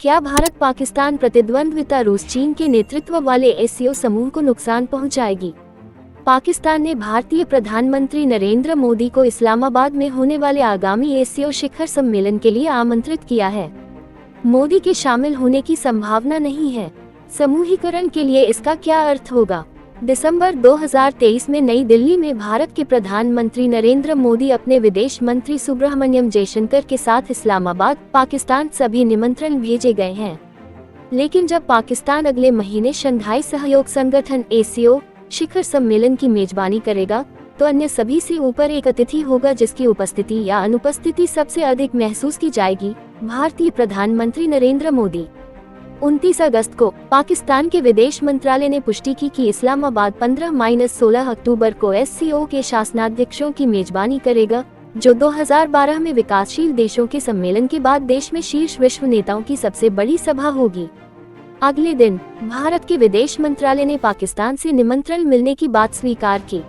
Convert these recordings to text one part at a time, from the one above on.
क्या भारत पाकिस्तान प्रतिद्वंद्विता रूस चीन के नेतृत्व वाले एससीओ समूह को नुकसान पहुंचाएगी? पाकिस्तान ने भारतीय प्रधानमंत्री नरेंद्र मोदी को इस्लामाबाद में होने वाले आगामी एससीओ शिखर सम्मेलन के लिए आमंत्रित किया है। मोदी के शामिल होने की संभावना नहीं है। समूहीकरण के लिए इसका क्या अर्थ होगा? दिसंबर 2023 में नई दिल्ली में भारत के प्रधानमंत्री नरेंद्र मोदी अपने विदेश मंत्री सुब्रह्मण्यम जयशंकर के साथ इस्लामाबाद, पाकिस्तान सभी निमंत्रण भेजे गए हैं। लेकिन जब पाकिस्तान अगले महीने शंघाई सहयोग संगठन एससीओ शिखर सम्मेलन की मेजबानी करेगा, तो अन्य सभी से ऊपर एक अतिथि होगा जिसकी उपस्थिति या अनुपस्थिति सबसे अधिक महसूस की जाएगी, भारतीय प्रधानमंत्री नरेंद्र मोदी। 29 अगस्त को पाकिस्तान के विदेश मंत्रालय ने पुष्टि की कि इस्लामाबाद 15-16 अक्टूबर को एससीओ के शासनाध्यक्षों की मेजबानी करेगा, जो 2012 में विकासशील देशों के सम्मेलन के बाद देश में शीर्ष विश्व नेताओं की सबसे बड़ी सभा होगी। अगले दिन भारत के विदेश मंत्रालय ने पाकिस्तान से निमंत्रण मिलने की बात स्वीकार की।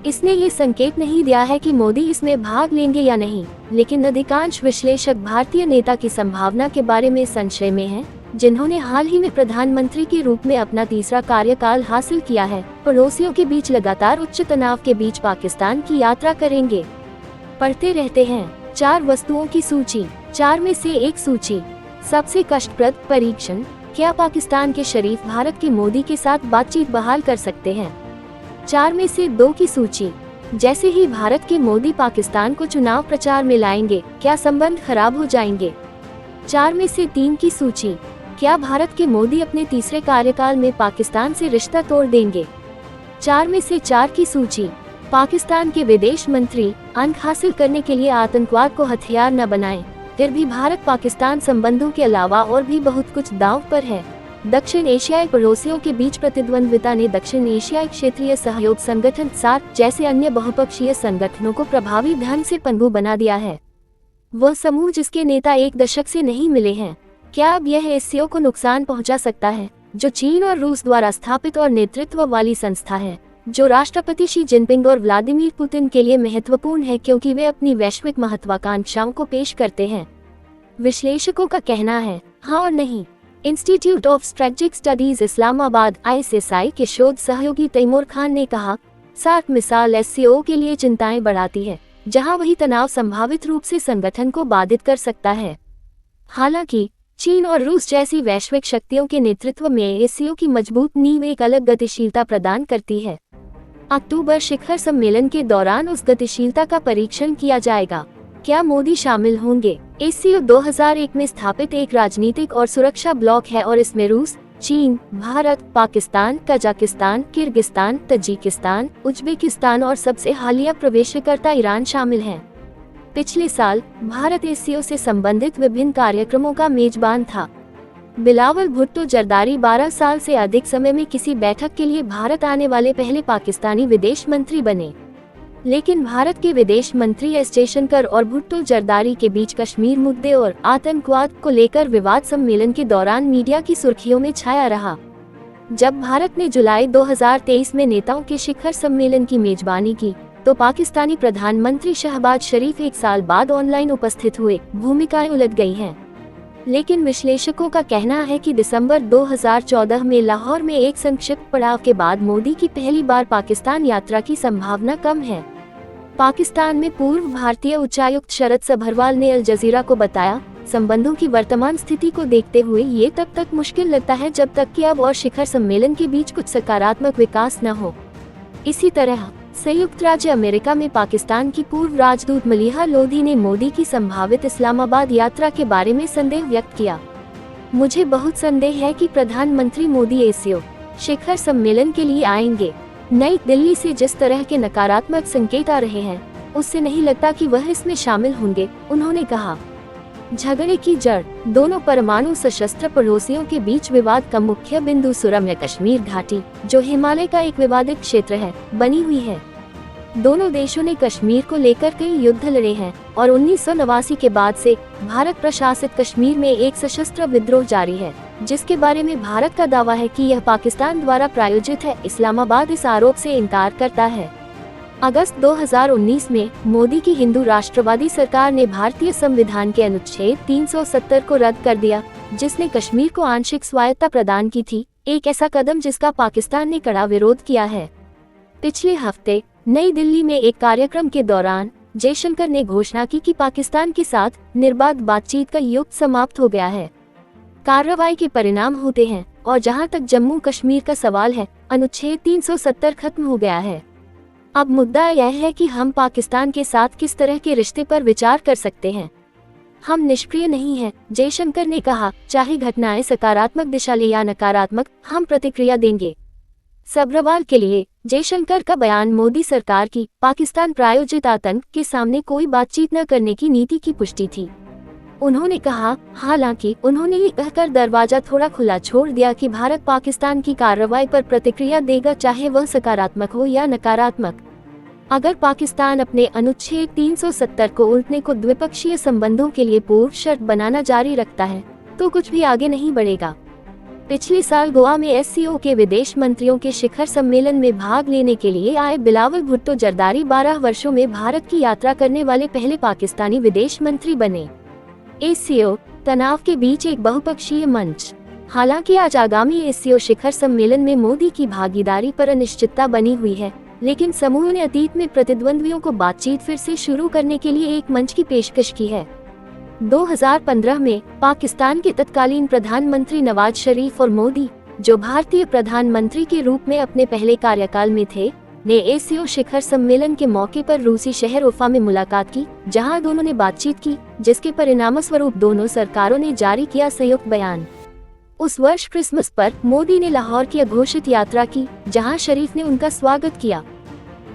इसने ये संकेत नहीं दिया है कि मोदी इसमें भाग लेंगे या नहीं, लेकिन अधिकांश विश्लेषक भारतीय नेता की संभावना के बारे में संशय में हैं, जिन्होंने हाल ही में प्रधानमंत्री के रूप में अपना तीसरा कार्यकाल हासिल किया है, पड़ोसियों के बीच लगातार उच्च तनाव के बीच पाकिस्तान की यात्रा करेंगे। पढ़ते रहते हैं 4 वस्तुओं की सूची। 4 में से एक सूची। सबसे कष्टप्रद परीक्षण। क्या पाकिस्तान के शरीफ भारत के मोदी के साथ बातचीत बहाल कर सकते हैं? 4 में से 2 की सूची। जैसे ही भारत के मोदी पाकिस्तान को चुनाव प्रचार में लाएंगे, क्या संबंध खराब हो जाएंगे? 4 में से 3 की सूची। क्या भारत के मोदी अपने तीसरे कार्यकाल में पाकिस्तान से रिश्ता तोड़ देंगे? 4 में से 4 की सूची। पाकिस्तान के विदेश मंत्री अंक हासिल करने के लिए आतंकवाद को हथियार न बनाएं, फिर भी भारत पाकिस्तान संबंधों के अलावा और भी बहुत कुछ दांव पर है। दक्षिण एशियाई पड़ोसियों के बीच प्रतिद्वंद्विता ने दक्षिण एशियाई क्षेत्रीय सहयोग संगठन सार्क जैसे अन्य बहुपक्षीय संगठनों को प्रभावी ढंग से पनडुब्बी बना दिया है। वह समूह जिसके नेता 1 दशक से नहीं मिले हैं। क्या अब यह एससीओ को नुकसान पहुंचा सकता है, जो चीन और रूस द्वारा स्थापित और नेतृत्व वाली संस्था है, जो राष्ट्रपति शी जिनपिंग और व्लादिमीर पुतिन के लिए महत्वपूर्ण है क्योंकि वे अपनी वैश्विक महत्वाकांक्षाओं को पेश करते हैं? विश्लेषकों का कहना है हाँ और नहीं। Institute of strategic studies Islamabad ISSI के शोध सहयोगी तैमूर खान ने कहा, सार्क मिसाल एससीओ के लिए चिंताएं बढ़ाती है, जहां वही तनाव संभावित रूप से संगठन को बाधित कर सकता है। हालांकि चीन और रूस जैसी वैश्विक शक्तियों के नेतृत्व में एससीओ की मजबूत नींव एक अलग गतिशीलता प्रदान करती है। अक्टूबर शिखर सम्मेलन के दौरान उस गतिशीलता का परीक्षण किया जाएगा। क्या मोदी शामिल होंगे? एससीओ 2001 में स्थापित एक राजनीतिक और सुरक्षा ब्लॉक है और इसमें रूस, चीन, Bharat, Pakistan, Kazakhstan, Kyrgyzstan, Tajikistan, Uzbekistan और सबसे हालिया प्रवेशकर्ता ईरान शामिल हैं। पिछले साल भारत एससीओ से संबंधित विभिन्न कार्यक्रमों का मेजबान था। बिलावल भुट्टो जरदारी 12 साल से अधिक समय में किसी बैठक के लिए भारत आने वाले पहले पाकिस्तानी विदेश मंत्री बने। लेकिन भारत के विदेश मंत्री एस जयशंकर और भुट्टो जरदारी के बीच कश्मीर मुद्दे और आतंकवाद को लेकर विवाद सम्मेलन के दौरान मीडिया की सुर्खियों में छाया रहा। जब भारत ने जुलाई 2023 में नेताओं के शिखर सम्मेलन की मेजबानी की, तो पाकिस्तानी प्रधानमंत्री शहबाज शरीफ 1 साल बाद ऑनलाइन उपस्थित हुए। भूमिकाएं उलट गई हैं। लेकिन विश्लेषकों का कहना है कि दिसंबर 2014 में लाहौर में एक संक्षिप्त पड़ाव के बाद मोदी की पहली बार पाकिस्तान यात्रा की संभावना कम है। पाकिस्तान में पूर्व भारतीय उच्चायुक्त शरद सभरवाल ने अल जजीरा को बताया, संबंधों की वर्तमान स्थिति को देखते हुए ये तब तक मुश्किल लगता है जब तक कि अब और शिखर सम्मेलन के बीच कुछ सकारात्मक विकास न हो। इसी तरह संयुक्त राज्य अमेरिका में पाकिस्तान की पूर्व राजदूत मलीहा लोधी ने मोदी की संभावित इस्लामाबाद यात्रा के बारे में संदेह व्यक्त किया। मुझे बहुत संदेह है कि प्रधानमंत्री मोदी एससीओ शिखर सम्मेलन के लिए आएंगे। नई दिल्ली से जिस तरह के नकारात्मक संकेत आ रहे हैं, उससे नहीं लगता कि वह इसमें शामिल होंगे, उन्होंने कहा। झगड़े की जड़। दोनों परमाणु सशस्त्र पड़ोसियों के बीच विवाद का मुख्य बिंदु सुरम्य कश्मीर घाटी, जो हिमालय का एक विवादित क्षेत्र है, बनी हुई है। दोनों देशों ने कश्मीर को लेकर कई युद्ध लड़े हैं और 1989 के बाद से भारत प्रशासित कश्मीर में एक सशस्त्र विद्रोह जारी है, जिसके बारे में भारत का दावा है कि यह पाकिस्तान द्वारा प्रायोजित है। इस्लामाबाद इस आरोप से इनकार करता है। अगस्त 2019 में मोदी की हिंदू राष्ट्रवादी सरकार ने भारतीय संविधान के अनुच्छेद 370 को रद्द कर दिया, जिसने कश्मीर को आंशिक स्वायत्तता प्रदान की थी, एक ऐसा कदम जिसका पाकिस्तान ने कड़ा विरोध किया है। पिछले हफ्ते नई दिल्ली में एक कार्यक्रम के दौरान जयशंकर ने घोषणा की कि पाकिस्तान के साथ निर्बाध बातचीत का युग समाप्त हो गया है। कार्रवाई के परिणाम होते हैं और जहां तक जम्मू कश्मीर का सवाल है, अनुच्छेद 370 खत्म हो गया है। अब मुद्दा यह है कि हम पाकिस्तान के साथ किस तरह के रिश्ते पर विचार कर सकते हैं। हम निष्क्रिय नहीं हैं, जयशंकर ने कहा। चाहे घटनाएं सकारात्मक दिशा ले या नकारात्मक, हम प्रतिक्रिया देंगे। सब्रवाल के लिए जयशंकर का बयान मोदी सरकार की पाकिस्तान प्रायोजित आतंक के सामने कोई बातचीत न करने की नीति की पुष्टि थी। उन्होंने कहा, हालांकि उन्होंने ये कहकर दरवाजा थोड़ा खुला छोड़ दिया कि भारत पाकिस्तान की कार्रवाई पर प्रतिक्रिया देगा, चाहे वह सकारात्मक हो या नकारात्मक। अगर पाकिस्तान अपने अनुच्छेद 370 को उल्टने को द्विपक्षीय संबंधों के लिए पूर्व शर्त बनाना जारी रखता है तो कुछ भी आगे नहीं बढ़ेगा। पिछले साल गोवा में एससीओ के विदेश मंत्रियों के शिखर सम्मेलन में भाग लेने के लिए आए बिलावल भुट्टो जरदारी 12 वर्षों में भारत की यात्रा करने वाले पहले पाकिस्तानी विदेश मंत्री बने। एससीओ तनाव के बीच एक बहुपक्षीय मंच। हालांकि आज आगामी एससीओ शिखर सम्मेलन में मोदी की भागीदारी पर अनिश्चितता बनी हुई है, लेकिन समूह ने अतीत में प्रतिद्वंद्वियों को बातचीत फिर से शुरू करने के लिए एक मंच की पेशकश की है। 2015 में पाकिस्तान के तत्कालीन प्रधानमंत्री नवाज शरीफ और मोदी, जो भारतीय प्रधानमंत्री के रूप में अपने पहले कार्यकाल में थे, ने एससीओ शिखर सम्मेलन के मौके पर रूसी शहर उफा में मुलाकात की, जहां दोनों ने बातचीत की, जिसके परिणामस्वरूप दोनों सरकारों ने जारी किया संयुक्त बयान। उस वर्ष क्रिसमस पर मोदी ने लाहौर की अघोषित यात्रा की, जहां शरीफ ने उनका स्वागत किया।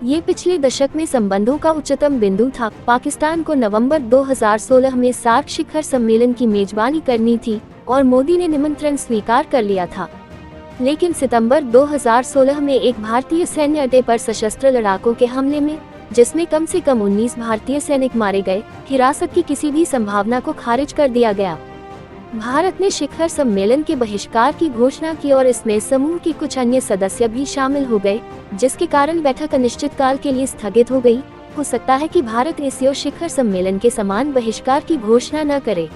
ये पिछले दशक में संबंधों का उच्चतम बिंदु था। पाकिस्तान को नवंबर 2016 में सार्क शिखर सम्मेलन की मेजबानी करनी थी और मोदी ने निमंत्रण स्वीकार कर लिया था। लेकिन सितंबर 2016 में एक भारतीय सैन्य अड्डे पर सशस्त्र लड़ाकों के हमले में, जिसमें कम से कम 19 भारतीय सैनिक मारे गए, हिरासत की किसी भी संभावना को खारिज कर दिया गया। भारत ने शिखर सम्मेलन के बहिष्कार की घोषणा की और इसमें समूह के कुछ अन्य सदस्य भी शामिल हो गए, जिसके कारण बैठक अनिश्चितकाल के लिए स्थगित हो गई। हो सकता है कि भारत एससीओ शिखर सम्मेलन के समान बहिष्कार की घोषणा न करे,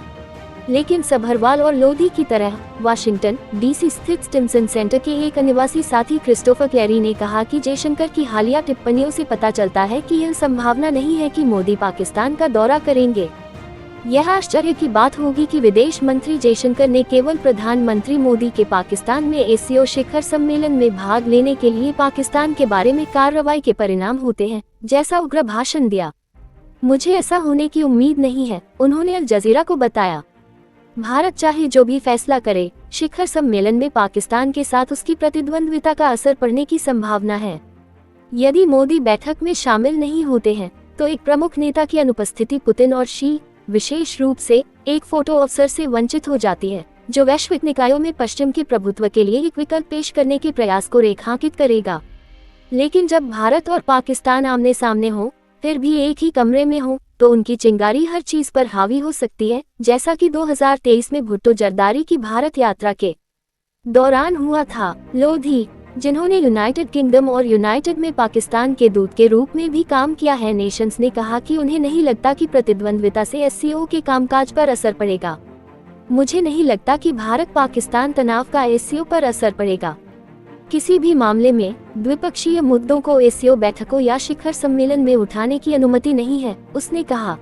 लेकिन सभरवाल और लोधी की तरह वाशिंगटन डीसी स्थित स्टिमसन सेंटर के एक अनिवासी साथी क्रिस्टोफर क्लेरी ने कहा कि जयशंकर की हालिया टिप्पणियों से पता चलता है कि यह संभावना नहीं है कि मोदी पाकिस्तान का दौरा करेंगे। यह आश्चर्य की बात होगी कि विदेश मंत्री जयशंकर ने केवल प्रधानमंत्री मोदी के पाकिस्तान में एससीओ शिखर सम्मेलन में भाग लेने के लिए पाकिस्तान के बारे में कार्रवाई के परिणाम होते हैं जैसा उग्र भाषण दिया। मुझे ऐसा होने की उम्मीद नहीं है, उन्होंने अल जजीरा को बताया। भारत चाहे जो भी फैसला करे, शिखर सम्मेलन में पाकिस्तान के साथ उसकी प्रतिद्वंद्विता का असर पड़ने की संभावना है। यदि मोदी बैठक में शामिल नहीं होते हैं तो एक प्रमुख नेता की अनुपस्थिति पुतिन और शी, विशेष रूप से एक फोटो अवसर से वंचित हो जाती है, जो वैश्विक निकायों में पश्चिम के प्रभुत्व के लिए एक विकल्प पेश करने के प्रयास को रेखांकित करेगा। लेकिन जब भारत और पाकिस्तान आमने सामने हो, फिर भी एक ही कमरे में हो, तो उनकी चिंगारी हर चीज पर हावी हो सकती है, जैसा कि 2023 में भुट्टो जरदारी की भारत यात्रा के दौरान हुआ था। लोधी, जिन्होंने यूनाइटेड किंगडम और यूनाइटेड में पाकिस्तान के दूत के रूप में भी काम किया है, नेशंस ने कहा कि उन्हें नहीं लगता कि प्रतिद्वंद्विता से एससीओ के कामकाज पर असर पड़ेगा। मुझे नहीं लगता कि भारत पाकिस्तान तनाव का एससीओ पर असर पड़ेगा। किसी भी मामले में द्विपक्षीय मुद्दों को एससीओ बैठकों या शिखर सम्मेलन में उठाने की अनुमति नहीं है, उसने कहा।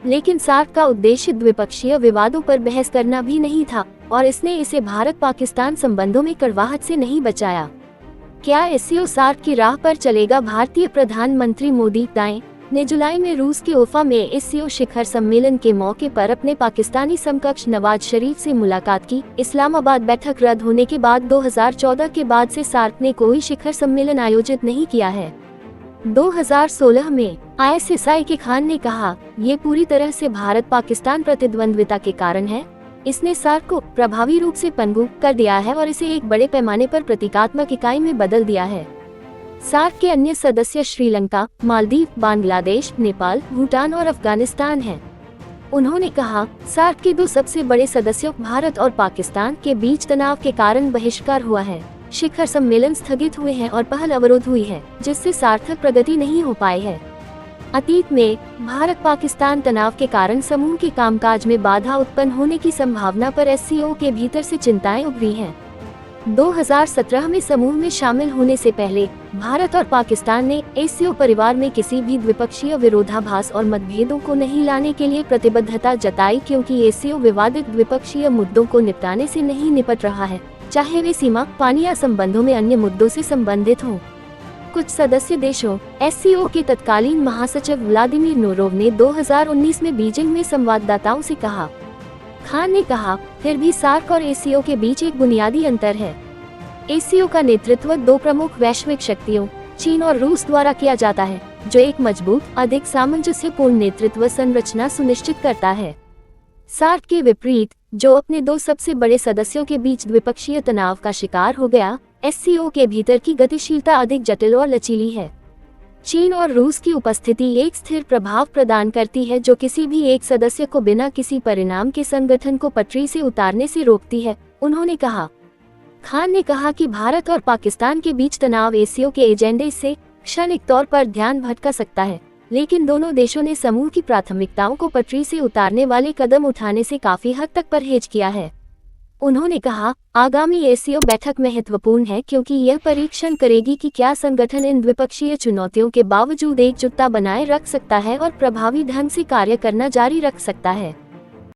लेकिन सार्क का उद्देश्य द्विपक्षीय विवादों पर बहस करना भी नहीं था और इसने इसे भारत पाकिस्तान संबंधों में कड़वाहट से नहीं बचाया। क्या एससीओ सार्क की राह पर चलेगा? भारतीय प्रधानमंत्री मोदी ने जुलाई में रूस के उफा में एससीओ शिखर सम्मेलन के मौके पर अपने पाकिस्तानी समकक्ष नवाज शरीफ से मुलाकात की। इस्लामाबाद बैठक रद्द होने के बाद 2014 के बाद से सार्क ने कोई शिखर सम्मेलन आयोजित नहीं किया है। 2016 में ISI के खान ने कहा, ये पूरी तरह से भारत पाकिस्तान प्रतिद्वंद्विता के कारण है। इसने सार्क को प्रभावी रूप से पनगु कर दिया है और इसे एक बड़े पैमाने पर प्रतीकात्मक इकाई में बदल दिया है। सार्क के अन्य सदस्य श्रीलंका, मालदीव, बांग्लादेश, नेपाल, भूटान और अफगानिस्तान हैं। उन्होंने कहा, सार्क के 2 सबसे बड़े सदस्यों भारत और पाकिस्तान के बीच तनाव के कारण बहिष्कार हुआ है। शिखर सम्मेलन स्थगित हुए हैं और पहल अवरोध हुई है, जिससे सार्थक प्रगति नहीं हो पाई है। अतीत में भारत पाकिस्तान तनाव के कारण समूह के कामकाज में बाधा उत्पन्न होने की संभावना पर एससीओ के भीतर से चिंताएं उभरी हैं। 2017 में समूह में शामिल होने से पहले भारत और पाकिस्तान ने एससीओ परिवार में किसी भी द्विपक्षीय विरोधाभास और मतभेदों को नहीं लाने के लिए प्रतिबद्धता जताई, क्योंकि एससीओ विवादित द्विपक्षीय मुद्दों को निपटाने से नहीं निपट रहा है, चाहे वे सीमा, पानी या संबंधों में अन्य मुद्दों से संबंधित हों। कुछ सदस्य देशों एससीओ के तत्कालीन महासचिव व्लादिमीर नोरोव ने 2019 में बीजिंग में संवाददाताओं से कहा। खान ने कहा, फिर भी सार्क और एससीओ के बीच एक बुनियादी अंतर है। एससीओ का नेतृत्व दो प्रमुख वैश्विक शक्तियों चीन और रूस द्वारा किया जाता है, जो एक मजबूत, अधिक सामंजस्यपूर्ण नेतृत्व संरचना सुनिश्चित करता है। सार्क के विपरीत, जो अपने दो सबसे बड़े सदस्यों के बीच द्विपक्षीय तनाव का शिकार हो गया, एससीओ के भीतर की गतिशीलता अधिक जटिल और लचीली है। चीन और रूस की उपस्थिति एक स्थिर प्रभाव प्रदान करती है, जो किसी भी एक सदस्य को बिना किसी परिणाम के संगठन को पटरी से उतारने से रोकती है, उन्होंने कहा। खान ने कहा कि भारत और पाकिस्तान के बीच तनाव एससीओ के एजेंडे से क्षणिक तौर पर ध्यान भटका सकता है, लेकिन दोनों देशों ने समूह की प्राथमिकताओं को पटरी से उतारने वाले कदम उठाने से काफी हद तक परहेज किया है। उन्होंने कहा, आगामी एससीओ बैठक महत्वपूर्ण है, क्योंकि यह परीक्षण करेगी कि क्या संगठन इन द्विपक्षीय चुनौतियों के बावजूद एकजुटता बनाए रख सकता है और प्रभावी ढंग से कार्य करना जारी रख सकता है।